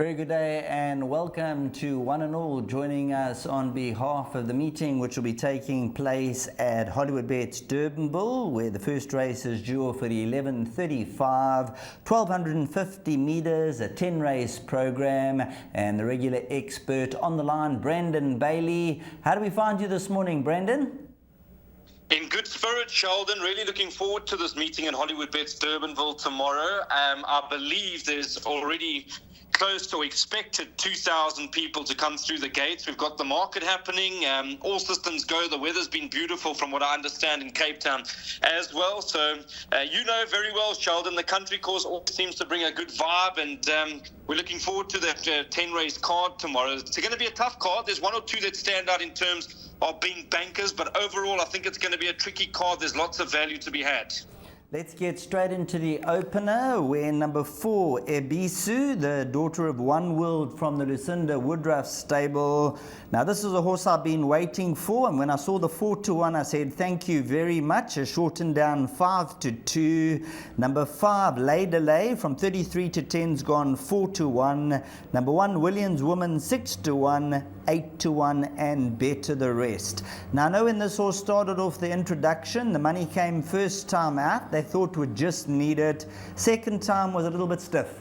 Very good day and welcome to one and all joining us on behalf of the meeting which will be taking place at Hollywoodbets Durbanville, where the first race is due for the 11:35, 1250 meters, a 10 race program, and the regular expert on the line, Brandon Bailey. How do we find you this morning, Brandon? In good spirit, Sheldon. Really looking forward to this meeting in Hollywoodbets Durbanville tomorrow. I believe there's already close to expected 2,000 people to come through the gates. We've got the market happening. All systems go. The weather's been beautiful from what I understand in Cape Town as well. So you know very well, Sheldon, the country course always seems to bring a good vibe, and we're looking forward to that 10-race card tomorrow. It's going to be a tough card. There's one or two that stand out in terms of being bankers, but overall I think it's going to be a tricky card. There's lots of value to be had. Let's get straight into the opener, where number 4, Ebisu, the daughter of One World from the Lucinda Woodruff stable. Now, this is a horse I've been waiting for, and when I saw the 4-1, I said, thank you very much. A shortened down 5-2. Number 5, Lay Delay, from 33 to 10's gone 4-1. Number 1, Williams Woman, 6-1. 8-1, and better the rest. Now, I know when this horse started off the introduction, the money came first time out. They thought would just need it. Second time was a little bit stiff.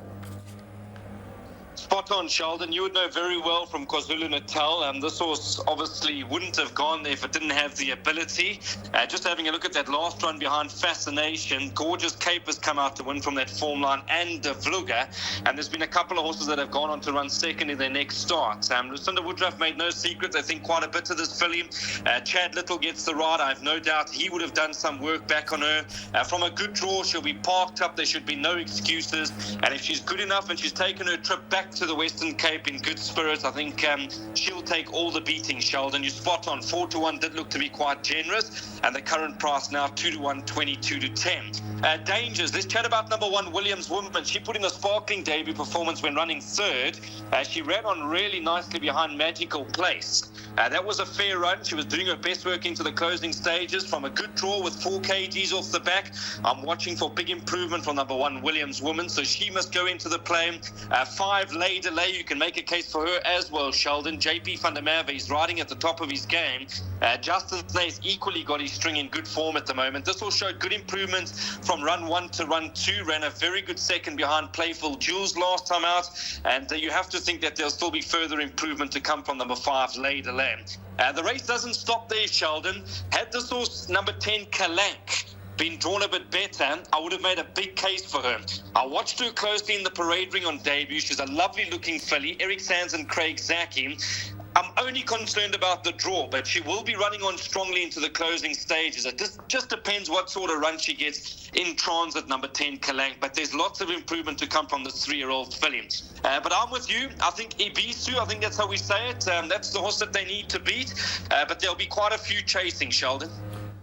Spot on, Sheldon. You would know very well from KwaZulu-Natal. This horse obviously wouldn't have gone there if it didn't have the ability. Just having a look at that last run behind Fascination, Gorgeous Cape has come out to win from that form line, and De Vlugger. And there's been a couple of horses that have gone on to run second in their next start. Lucinda Woodruff made no secret. I think quite a bit of this filly. Chad Little gets the ride. I have no doubt he would have done some work back on her. From a good draw, she'll be parked up. There should be no excuses. And if she's good enough and she's taken her trip back to the Western Cape in good spirits, I think she'll take all the beating, Sheldon. You're spot on. 4-1 did look to be quite generous, and the current price now 2-1, 22-10. Dangers. Let's chat about number 1, Williams Woman. She put in a sparkling debut performance when running third. She ran on really nicely behind Magical Place. That was a fair run. She was doing her best work into the closing stages from a good draw with 4 kgs off the back. I'm watching for big improvement from number 1, Williams Woman, so she must go into the play. 5, Lay Delay. You can make a case for her as well, Sheldon. JP van der Merwe is riding at the top of his game. Justin Snae's equally got his string in good form at the moment. This will show good improvements from run 1 to run 2. Ran a very good second behind Playful Jules last time out, and you have to think that there'll still be further improvement to come from number 5, Lay Delay. The race doesn't stop there, Sheldon. Had this horse, number 10, Kalank, been drawn a bit better, I would have made a big case for her. I watched her closely in the parade ring on debut. She's a lovely looking filly. Eric Sands and Craig Zaki. I'm only concerned about the draw, but she will be running on strongly into the closing stages. It just depends what sort of run she gets in transit, number 10, Kalank. But there's lots of improvement to come from this 3-year-old filly. But I'm with you. I think Ebisu, I think that's how we say it. That's the horse that they need to beat. But there'll be quite a few chasing, Sheldon.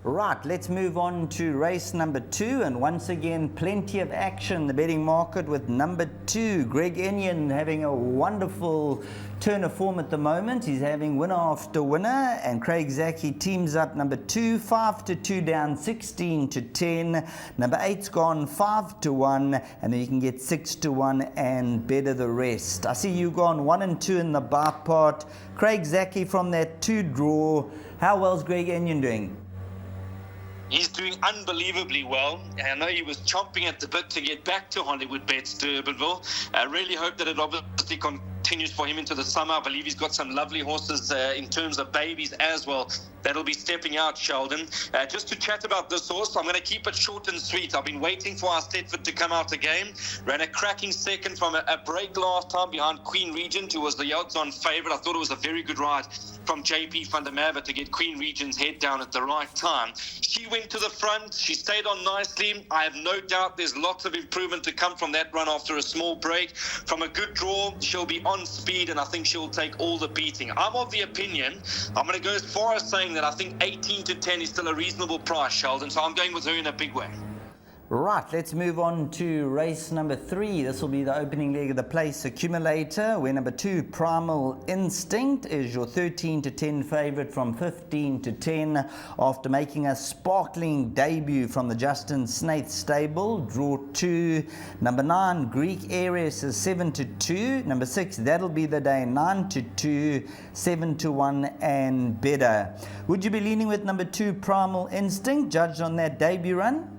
Right, let's move on to race number 2, and once again plenty of action, the betting market, with number 2, Greg Enyon, having a wonderful turn of form at the moment. He's having winner after winner, and Craig Zaki teams up number 2, 5-2 down 16-10. Number 8's gone 5-1, and then you can get 6-1 and better the rest. I see you gone 1 and 2 in the bar part. Craig Zaki from that 2 draw. How well's Greg Enyon doing? He's doing unbelievably well. I know he was chomping at the bit to get back to Hollywoodbets Durbanville. I really hope that it obviously continues for him into the summer. I believe he's got some lovely horses in terms of babies as well that'll be stepping out, Sheldon. Just to chat about this horse, I'm going to keep it short and sweet. I've been waiting for our Stedford to come out again. Ran a cracking second from a break last time behind Queen Regent, who was the odds-on favourite. I thought it was a very good ride from JP van der Merwe to get Queen Regent's head down at the right time. She went to the front. She stayed on nicely. I have no doubt there's lots of improvement to come from that run after a small break. From a good draw, she'll be on speed, and I think she'll take all the beating. I'm of the opinion, I'm going to go as far as saying that I think 18-10 is still a reasonable price, Sheldon, so I'm going with her in a big way. Right, let's move on to race number 3. This will be the opening leg of the place accumulator, where number 2, Primal Instinct, is your 13 to 10 favourite from 15 to 10 after making a sparkling debut from the Justin Snaith stable. Draw 2. Number 9, Greek Aries, is 7 to 2. Number 6, That'll Be the Day, 9 to 2, 7 to 1 and better. Would you be leaning with number 2, Primal Instinct, judged on that debut run?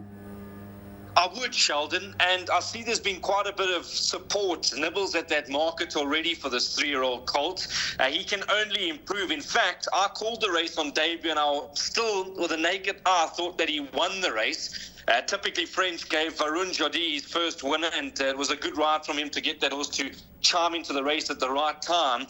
I would, Sheldon, and I see there's been quite a bit of support, nibbles at that market already for this 3-year-old colt. He can only improve. In fact, I called the race on debut, and I still, with a naked eye, thought that he won the race. Typically French gave Varun Jody his first winner, and it was a good ride from him to get that horse to chime into the race at the right time.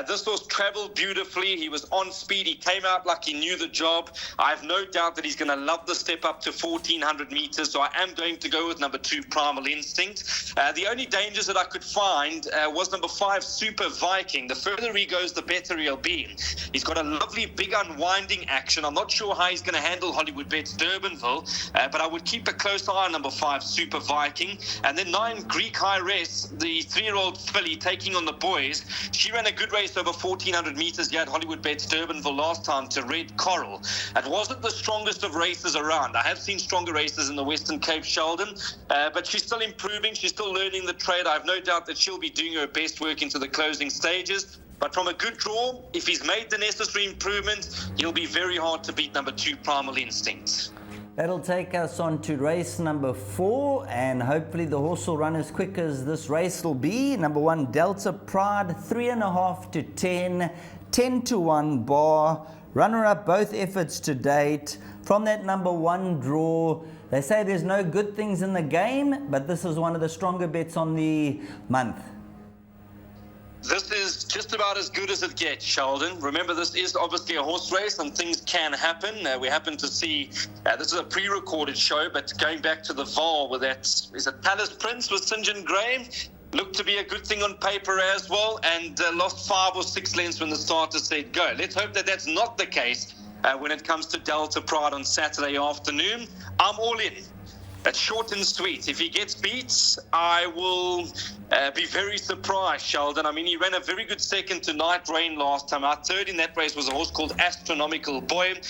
This horse travelled beautifully. He was on speed. He came out like he knew the job. I have no doubt that he's going to love the step up to 1,400 metres, so I am going to go with number 2, Primal Instinct. The only dangers that I could find was number 5, Super Viking. The further he goes, the better he'll be. He's got a lovely big unwinding action. I'm not sure how he's going to handle Hollywoodbets Durbanville, but I would keep a close eye on number 5, Super Viking. And then 9, Greek High Rest, the 3-year-old filly taking on the boys. She ran a good race over 1,400 metres here at Hollywoodbets Durbanville last time to Red Coral. It wasn't the strongest of races around. I have seen stronger races in the Western Cape, Sheldon, but she's still improving. She's still learning the trade. I have no doubt that she'll be doing her best work into the closing stages. But from a good draw, if he's made the necessary improvement, he'll be very hard to beat number 2, Primal Instinct. That'll take us on to race number 4, and hopefully the horse will run as quick as this race will be. Number 1, Delta Pride, 3.5 to 10, 10 to 1 bar. Runner-up both efforts to date. From that number 1 draw, they say there's no good things in the game, but this is one of the stronger bets on the month. This is just about as good as it gets, Sheldon. Remember, this is obviously a horse race and things can happen. We happen to see, this is a pre-recorded show, but going back to the Val with that, is it Palace Prince with St. John Graham? Looked to be a good thing on paper as well, and lost 5 or 6 lengths when the starter said go. Let's hope that that's not the case when it comes to Delta Pride on Saturday afternoon. I'm all in. It's short and sweet. If he gets beat, I will be very surprised, Sheldon. I mean, he ran a very good second to Night Rain last time. Our third in that race was a horse called Astronomical Boy.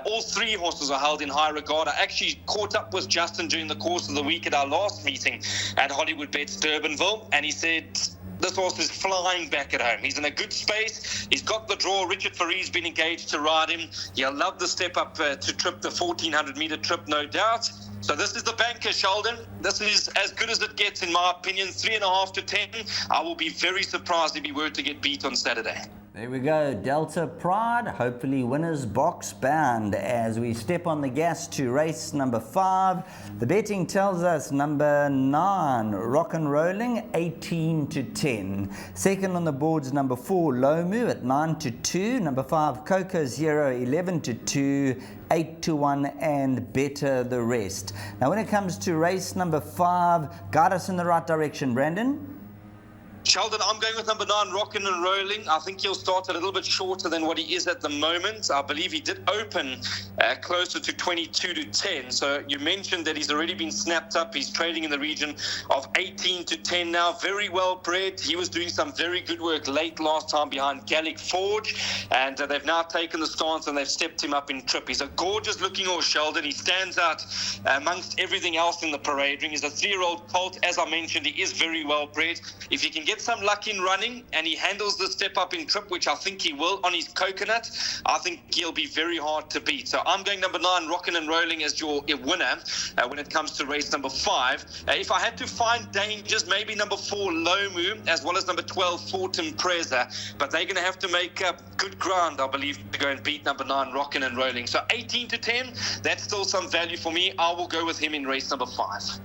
All 3 horses are held in high regard. I actually caught up with Justin during the course of the week at our last meeting at Hollywoodbets Durbanville, and he said this horse is flying back at home. He's in a good space. He's got the draw. Richard Farie's been engaged to ride him. He'll love the step up to trip the 1,400-metre trip, no doubt. So this is the banker, Sheldon. This is as good as it gets, in my opinion. 3.5 to 10. I will be very surprised if he were to get beat on Saturday. There we go, Delta Pride, hopefully winners box bound as we step on the gas to race number 5. The betting tells us number 9, Rock and Rolling, 18 to 10. Second on the board's number 4, Lomu at 9 to 2. Number 5, Coco Zero, 11 to 2. 8 to 1 and better the rest. Now when it comes to race number 5, guide us in the right direction, Brandon. Sheldon, I'm going with number 9, Rockin' and Rolling. I think he'll start a little bit shorter than what he is at the moment. I believe he did open closer to 22 to 10. So you mentioned that he's already been snapped up. He's trading in the region of 18 to 10 now. Very well bred. He was doing some very good work late last time behind Gallic Forge. And they've now taken the stance and they've stepped him up in trip. He's a gorgeous looking horse, Sheldon. He stands out amongst everything else in the parade ring. He's a 3-year-old colt. As I mentioned, he is very well bred. If he can get some luck in running and he handles the step up in trip, which I think he will on his coconut, I think he'll be very hard to beat. So I'm going number 9, Rockin' and Rolling, as your winner when it comes to race number 5. If I had to find dangers, maybe number 4, Lomu, as well as number 12, Fortum Preza, but they're going to have to make up good ground, I believe, to go and beat number 9, Rockin' and Rolling. So 18 to 10, that's still some value for me. I will go with him in race number 5.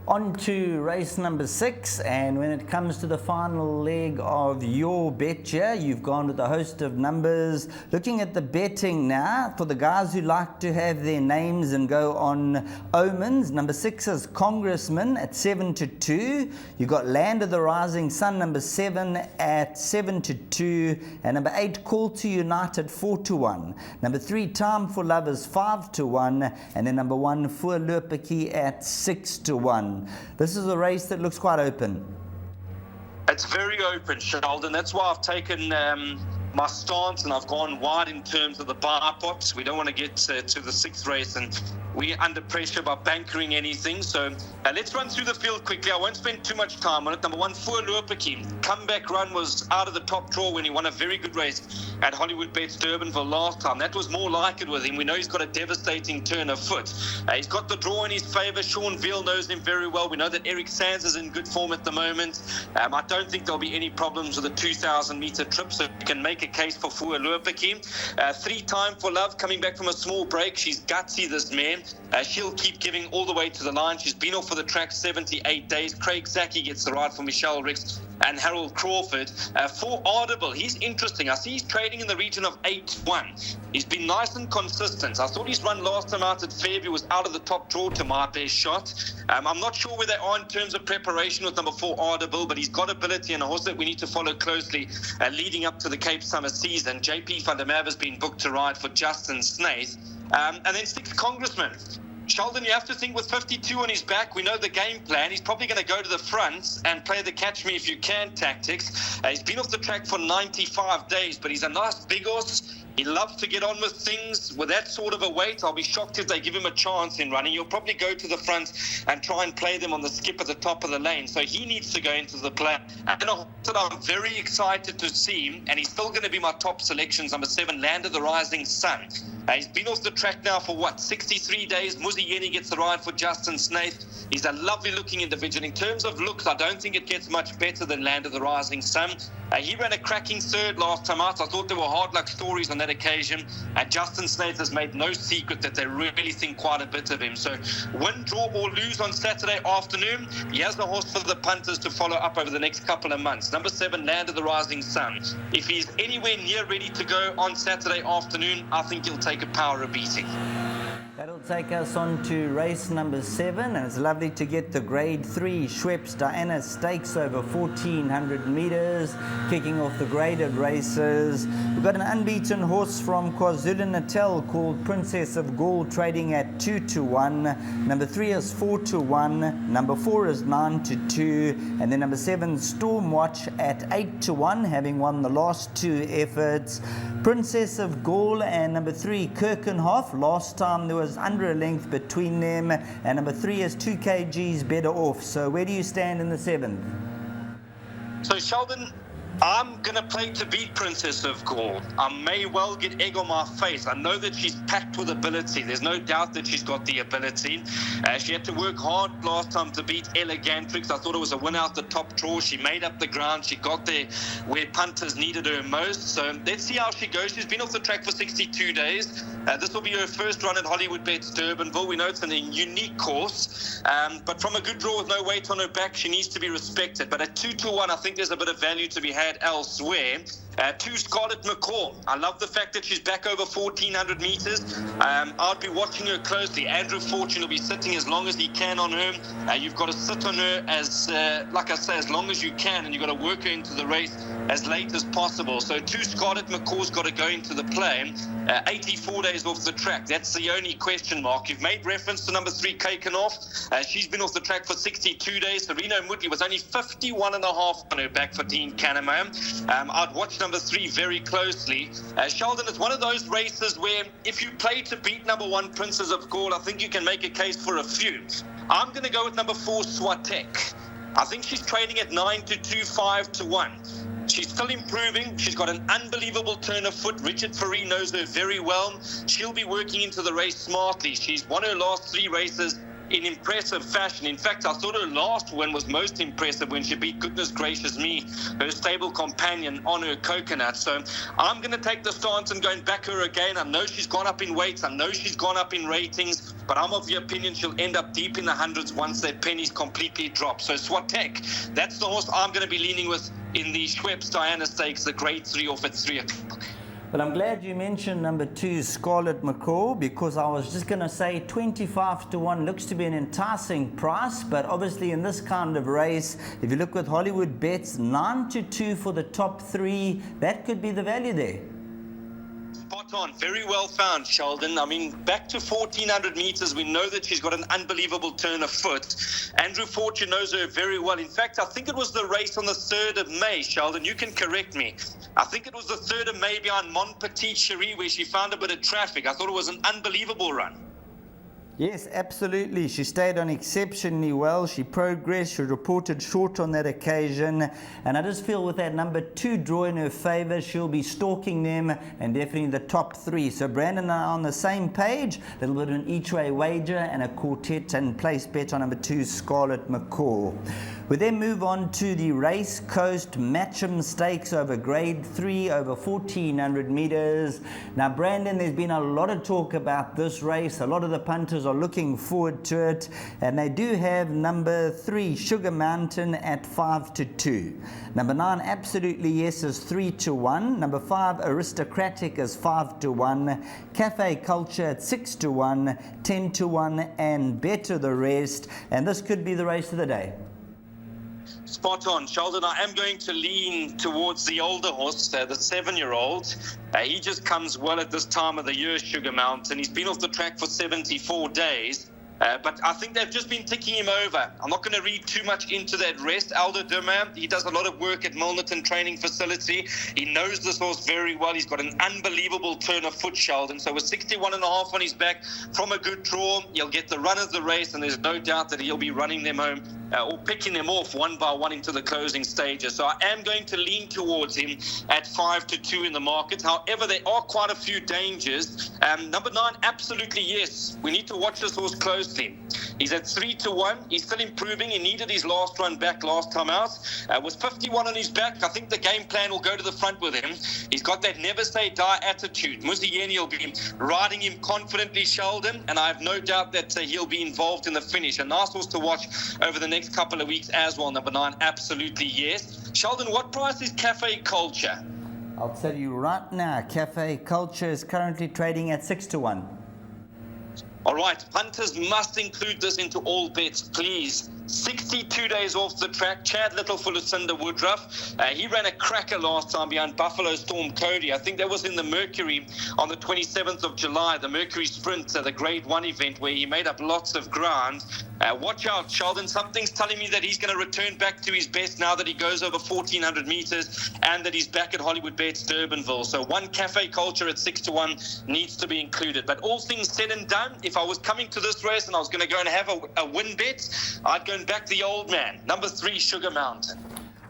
On to race number 6, and when it comes to the final leg of your betcha, you've gone with a host of numbers. Looking at the betting now, for the guys who like to have their names and go on omens, number 6 is Congressman at 7-2. You've got Land of the Rising Sun, number 7 at 7-2, and number 8 Call to Unite at 4-1. Number 3 Time for Love is 5-1, and then number 1 Forthcoming at 6-1. This is a race that looks quite open. It's very open, Sheldon. That's why I've taken my stance and I've gone wide in terms of the bar pots. We don't want to get to the 6th race and we're under pressure by bankering anything. So let's run through the field quickly. I won't spend too much time on it. Number 1, Hollywoodbets. Comeback run was out of the top draw when he won a very good race at Hollywoodbets Durbanville last time. That was more like it with him. We know he's got a devastating turn of foot. He's got the draw in his favour. Sean Veal knows him very well. We know that Eric Sands is in good form at the moment. I don't think there'll be any problems with a 2,000-metre trip, so you can make a case for Hollywoodbets. 3 Time for Love coming back from a small break. She's gutsy, this man. She'll keep giving all the way to the line. She's been off for the track 78 days. Craig Zaki gets the ride for Michelle Ricks and Harold Crawford. 4 Audible, he's interesting. I see he's trading in the region of 8-1. He's been nice and consistent. I thought his run last time out at Fairview was out of the top draw to my best shot. I'm not sure where they are in terms of preparation with number 4 Audible, but he's got ability and a horse that we need to follow closely leading up to the Cape Summer season. JP van der Merwe has been booked to ride for Justin Snaith. And then 6 Congressman. Sheldon, you have to think with 52 on his back, we know the game plan. He's probably going to go to the front and play the catch me if you can tactics. He's been off the track for 95 days, but he's a nice big horse. He loves to get on with things. With that sort of a weight, I'll be shocked if they give him a chance in running. He'll probably go to the front and try and play them on the skip at the top of the lane. So he needs to go into the play. And a horse that I'm very excited to see, and he's still going to be my top selections, number 7, Land of the Rising Sun. He's been off the track now for 63 days. Muzi Yeni gets the ride for Justin Snaith. He's a lovely looking individual. In terms of looks, I don't think it gets much better than Land of the Rising Sun. He ran a cracking 3rd last time out. I thought there were hard luck stories on that occasion. Justin Snaith has made no secret that they really think quite a bit of him. So win, draw or lose on Saturday afternoon, he has the horse for the punters to follow up over the next couple of months. Number 7, Land of the Rising Sun. If he's anywhere near ready to go on Saturday afternoon, I think he'll take a power of beating. That'll take us on to race number 7, and it's lovely to get the Grade 3 Schweppes Diana Stakes over 1,400 meters, kicking off the graded races. We've got an unbeaten horse from KwaZulu-Natal called Princess of Gaul trading at 2-1. Number 3 is 4-1. Number 4 is 9-2, and then number 7 Stormwatch at 8-1, having won the last 2 efforts. Princess of Gaul and number 3 Kirkenhoff. Last time there was under a length between them, and number 3 is 2 kgs better off. So where do you stand in the 7th? So Sheldon, I'm going to play to beat Princess of Gaul. I may well get egg on my face. I know that she's packed with ability. There's no doubt that she's got the ability. She had to work hard last time to beat Elegantrix. I thought it was a win out the top draw. She made up the ground. She got there where punters needed her most. So let's see how she goes. She's been off the track for 62 days. This will be her first run at Hollywoodbets Durbanville. We know it's a unique course, but from a good draw with no weight on her back, she needs to be respected. But at 2-1, I think there's a bit of value to be had elsewhere. 2 Scarlet McCall. I love the fact that she's back over 1,400 meters. I'd be watching her closely. Andrew Fortune will be sitting as long as he can on her. You've got to sit on her as, like I say, as long as you can, and you've got to work her into the race as late as possible. So 2 Scarlet McCall's got to go into the play. 84 days off the track. That's the only question mark. You've made reference to number 3 Kakenhoff. She's been off the track for 62 days. Serena Moodley was only 51.5 on her back for Dean Canema. I'd watch number 3 very closely. Sheldon, it's one of those races where if you play to beat number 1 Princess of Gaul, I think you can make a case for a few. I'm going to go with number 4 Swatek. I think she's trading at 9-2, 5-1. She's still improving. She's got an unbelievable turn of foot. Richard Faree knows her very well. She'll be working into the race smartly. She's won her last 3 races in impressive fashion. In fact, I thought her last win was most impressive when she beat, goodness gracious me, her stable companion on her coconut. So I'm going to take the stance and go and back her again. I know she's gone up in weights. I know she's gone up in ratings, but I'm of the opinion she'll end up deep in the hundreds once that pennies completely drop. So Swatek, that's the horse I'm going to be leaning with in the Schweppes Diana Stakes, the grade 3 off at 3 o'clock. But I'm glad you mentioned number 2, Scarlet McCall, because I was just going to say 25 to 1 looks to be an enticing price, but obviously in this kind of race, if you look with Hollywoodbets, 9 to 2 for the top 3, that could be the value there. Spot on. Very well found, Sheldon. I mean, back to 1,400 meters, we know that she's got an unbelievable turn of foot. Andrew Fortune knows her very well. In fact, I think it was the race on the 3rd of May, Sheldon. You can correct me. I think it was the 3rd of May behind Mon Petit Cherie where she found a bit of traffic. I thought it was an unbelievable run. Yes, absolutely. She stayed on exceptionally well. She progressed. She reported short on that occasion. And I just feel with that number 2 draw in her favor, she'll be stalking them and definitely the top 3. So Brandon and I are on the same page. A little bit of an each-way wager and a quartet and place bet on number 2, Scarlet McCall. We then move on to the Race Coast Matchem Stakes over grade 3 over 1,400 meters. Now, Brandon, there's been a lot of talk about this race. A lot of the punters are looking forward to it, and they do have number 3, Sugar Mountain, at 5 to 2. Number 9, Absolutely Yes, is 3 to 1. Number 5, Aristocratic, is 5 to 1. Cafe Culture at 6 to 1, 10 to 1, and Better the Rest. And this could be the race of the day. Spot on, Sheldon. I am going to lean towards the older horse, the 7-year-old. He just comes well at this time of the year, Sugar Mountain. He's been off the track for 74 days. But I think they've just been ticking him over. I'm not going to read too much into that rest. Aldo Durman, he does a lot of work at Milnerton Training Facility. He knows this horse very well. He's got an unbelievable turn of foot, Sheldon. So with 61.5 on his back from a good draw, he'll get the run of the race, and there's no doubt that he'll be running them home or picking them off one by one into the closing stages. So I am going to lean towards him at 5 to 2 in the market. However, there are quite a few dangers. Number 9, Absolutely Yes. We need to watch this horse closely. He's at 3 to 1. He's still improving. He needed his last run back last time out. Was 51 on his back. I think the game plan will go to the front with him. He's got that never say die attitude. Muzieni will be riding him confidently, Sheldon, and I have no doubt that he'll be involved in the finish. A nice horse to watch over the next couple of weeks as well. Number 9, Absolutely Yes. Sheldon, what price is Cafe Culture? I'll tell you right now, Cafe Culture is currently trading at 6 to 1. All right, punters must include this into all bets, please. 62 days off the track. Chad Little for Lucinda Woodruff. He ran a cracker last time behind Buffalo Storm Cody. I think that was in the Mercury on the 27th of July, the Mercury Sprint, the grade 1 event where he made up lots of ground. Watch out, Sheldon. Something's telling me that he's going to return back to his best now that he goes over 1,400 meters and that he's back at Hollywoodbets Durbanville. So 1 Cafe Culture at 6 to 1 needs to be included. But all things said and done, if I was coming to this race and I was going to go and have a win bet, I'd go and back the old man. Number 3, Sugar Mountain.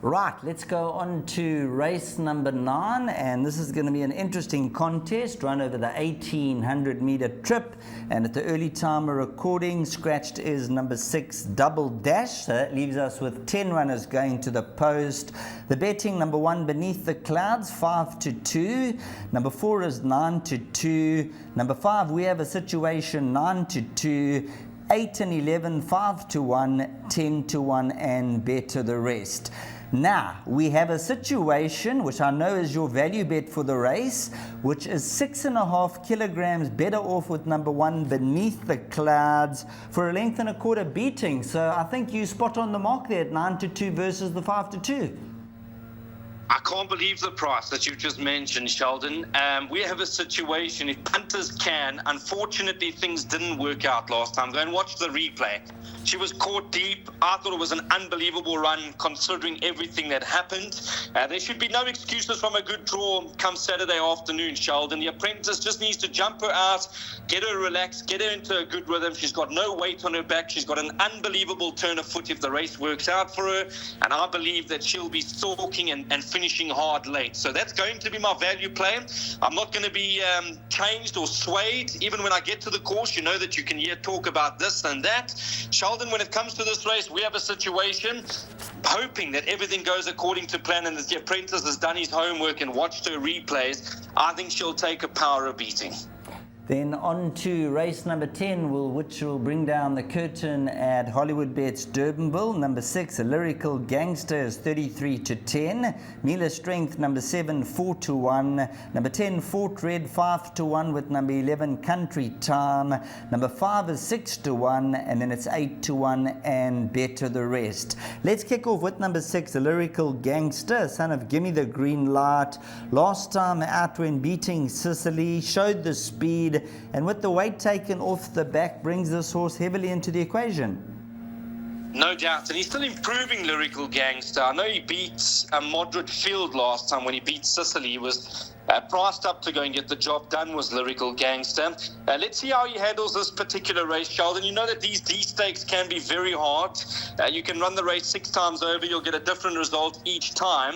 Right, let's go on to race number 9, and this is going to be an interesting contest run over the 1,800 meter trip. And at the early time of recording, scratched is number 6, Double Dash. So that leaves us with 10 runners going to the post. The betting, number 1, Beneath the Clouds, 5 to 2. Number 4 is 9 to 2. Number 5, We Have a Situation, 9 to 2. 8 and 11, 5 to 1, 10 to 1, and Better the Rest. Now, we have a situation, which I know is your value bet for the race, which is 6.5 kilograms better off with number 1, Beneath the Clouds, for a length and a quarter beating. So I think you spot on the mark there at 9 to 2 versus the 5 to 2. I can't believe the price that you just mentioned, Sheldon. We have a situation, if punters can, unfortunately things didn't work out last time. Go and watch the replay. She was caught deep. I thought it was an unbelievable run considering everything that happened. There should be no excuses from a good draw come Saturday afternoon, Sheldon. The apprentice just needs to jump her out, get her relaxed, get her into a good rhythm. She's got no weight on her back. She's got an unbelievable turn of foot if the race works out for her. And I believe that she'll be stalking and finishing finishing hard late. So that's going to be my value play. I'm not going to be changed or swayed. Even when I get to the course, you know that you can hear talk about this and that. Sheldon, when it comes to this race, we have a situation, hoping that everything goes according to plan and that the apprentice has done his homework and watched her replays. I think she'll take a power of beating. Then on to race number 10, which will bring down the curtain at Hollywoodbets Durbanville. Number 6, A Lyrical Gangster is 33-10. Mila Strength, number 7, 4-1. Number 10, Fort Red, 5-1 with number 11, Country Town. Number 5 is 6-1, and then it's 8-1 and better the rest. Let's kick off with number 6, A Lyrical Gangster, son of Gimme the Green Light. Last time out when beating Sicily, showed the speed, and with the weight taken off the back, brings this horse heavily into the equation. No doubt, and he's still improving, Lyrical Gangster. I know he beat a moderate field last time when he beat Sicily. He was priced up to go and get the job done, was Lyrical Gangster. Let's see how he handles this particular race, Sheldon. You know that these D stakes can be very hard. You can run the race 6 times over. You'll get a different result each time.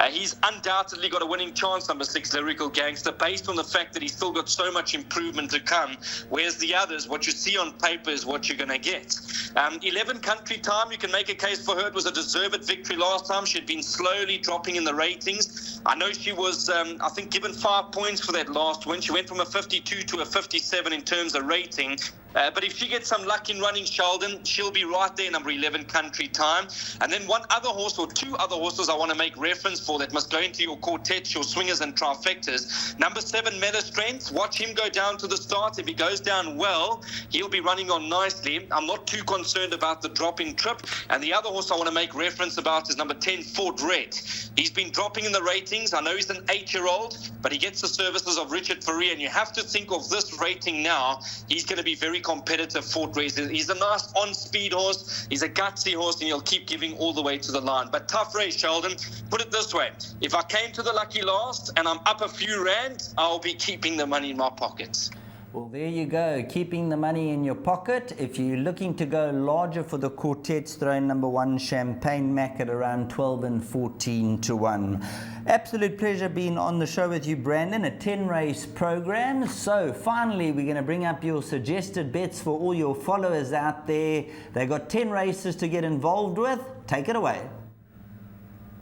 He's undoubtedly got a winning chance, number 6, Lyrical Gangster, based on the fact that he's still got so much improvement to come, whereas the others, what you see on paper is what you're going to get. 11 Country Time, you can make a case for her. It was a deserved victory last time. She had been slowly dropping in the ratings. I know she was, I think, given 5 points for that last win. She went from a 52 to a 57 in terms of rating. But if she gets some luck in running, Sheldon, she'll be right there, number 11, Country Time. And then one other horse, or 2 other horses I want to make reference for that must go into your quartets, your swingers and trifectas. Number 7, Mela Strength. Watch him go down to the start. If he goes down well, he'll be running on nicely. I'm not too concerned about the drop in trip. And the other horse I want to make reference about is number 10, Fort Red. He's been dropping in the ratings. I know he's an 8-year-old, but he gets the services of Richard Fourie, and you have to think of this rating now. He's going to be very competitive, Fort Red. He's a nice on-speed horse. He's a gutsy horse, and he'll keep giving all the way to the line. But tough race, Sheldon. Put it this way. If I came to the lucky last and I'm up a few rand, I'll be keeping the money in my pockets. Well, there you go, keeping the money in your pocket. If you're looking to go larger for the quartets, throw in number 1, Champagne Mac at around 12 and 14-1. Absolute pleasure being on the show with you, Brandon, a 10-race program. So finally, we're going to bring up your suggested bets for all your followers out there. They got 10 races to get involved with. Take it away.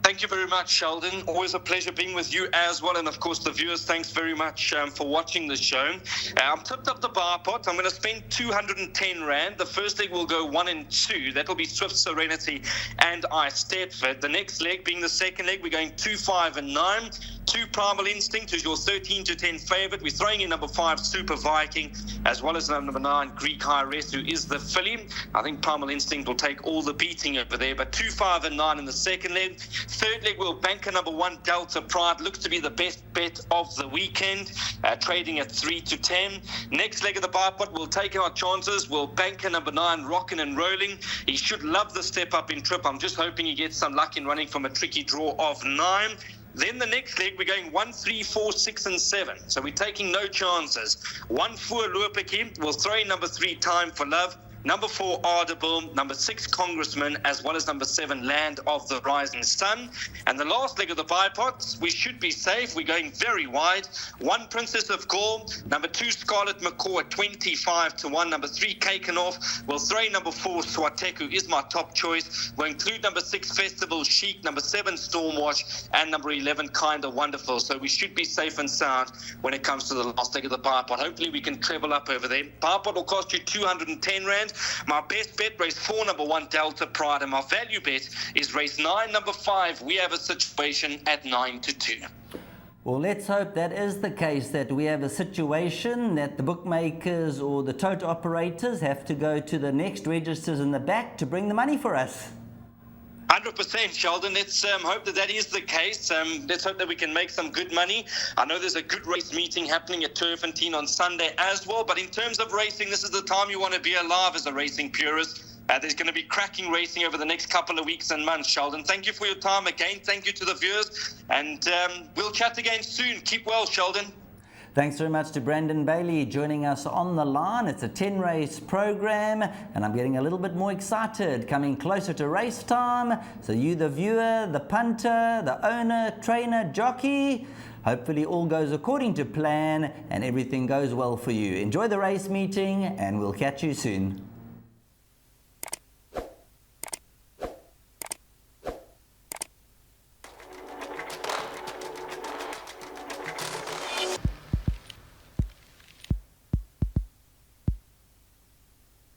Thank you very much, Sheldon. Always a pleasure being with you as well. And of course, the viewers, thanks very much for watching the show. I'm tipped up the bar pot. I'm going to spend 210 Rand. The first leg will go 1 and 2. That'll be Swift Serenity and I Stedford. The next leg being the second leg, we're going 2, 5 and 9. 2 Primal Instinct, who's your 13-10 favorite. We're throwing in number 5, Super Viking, as well as number 9, Greek High Rest, who is the filly. I think Primal Instinct will take all the beating over there. But 2, 5 and 9 in the second leg. Third leg, we'll banker number 1, Delta Pride. Looks to be the best bet of the weekend, trading at 3-10. Next leg of the bar pot, we'll take our chances. We'll banker number 9, Rockin' and Rolling. He should love the step up in trip. I'm just hoping he gets some luck in running from a tricky draw of 9. Then the next leg, we're going 1, 3, 4, 6, and 7. So we're taking no chances. 1, Fua Luapiki. We'll throw in number 3, Time for Love. Number 4, Audible. Number 6, Congressman, as well as number 7, Land of the Rising Sun. And the last leg of the bipots, we should be safe. We're going very wide. 1, Princess of Gaul. Number 2, Scarlet Macaw at 25-1. Number 3, Caken Off. We'll throw in number 4, Swateku is my top choice. We'll include number 6, Festival Chic. Number 7, Stormwatch. And number 11, Kinda Wonderful. So we should be safe and sound when it comes to the last leg of the bipot. Hopefully we can treble up over there. Bipot will cost you 210 Rand. My best bet, race 4, number 1, Delta Pride. And my value bet is race 9, number 5. We have a situation at 9-2. Well, let's hope that is the case, that we have a situation that the bookmakers or the tote operators have to go to the next registers in the back to bring the money for us. 100%, Sheldon. Let's hope that is the case. Let's hope that we can make some good money. I know there's a good race meeting happening at Turfentine on Sunday as well, but in terms of racing, this is the time you want to be alive as a racing purist. There's going to be cracking racing over the next couple of weeks and months, Sheldon. Thank you for your time again. Thank you to the viewers, and we'll chat again soon. Keep well, Sheldon. Thanks very much to Brandon Bailey joining us on the line. It's a 10-race program, and I'm getting a little bit more excited, coming closer to race time. So you, the viewer, the punter, the owner, trainer, jockey, hopefully all goes according to plan and everything goes well for you. Enjoy the race meeting, and we'll catch you soon.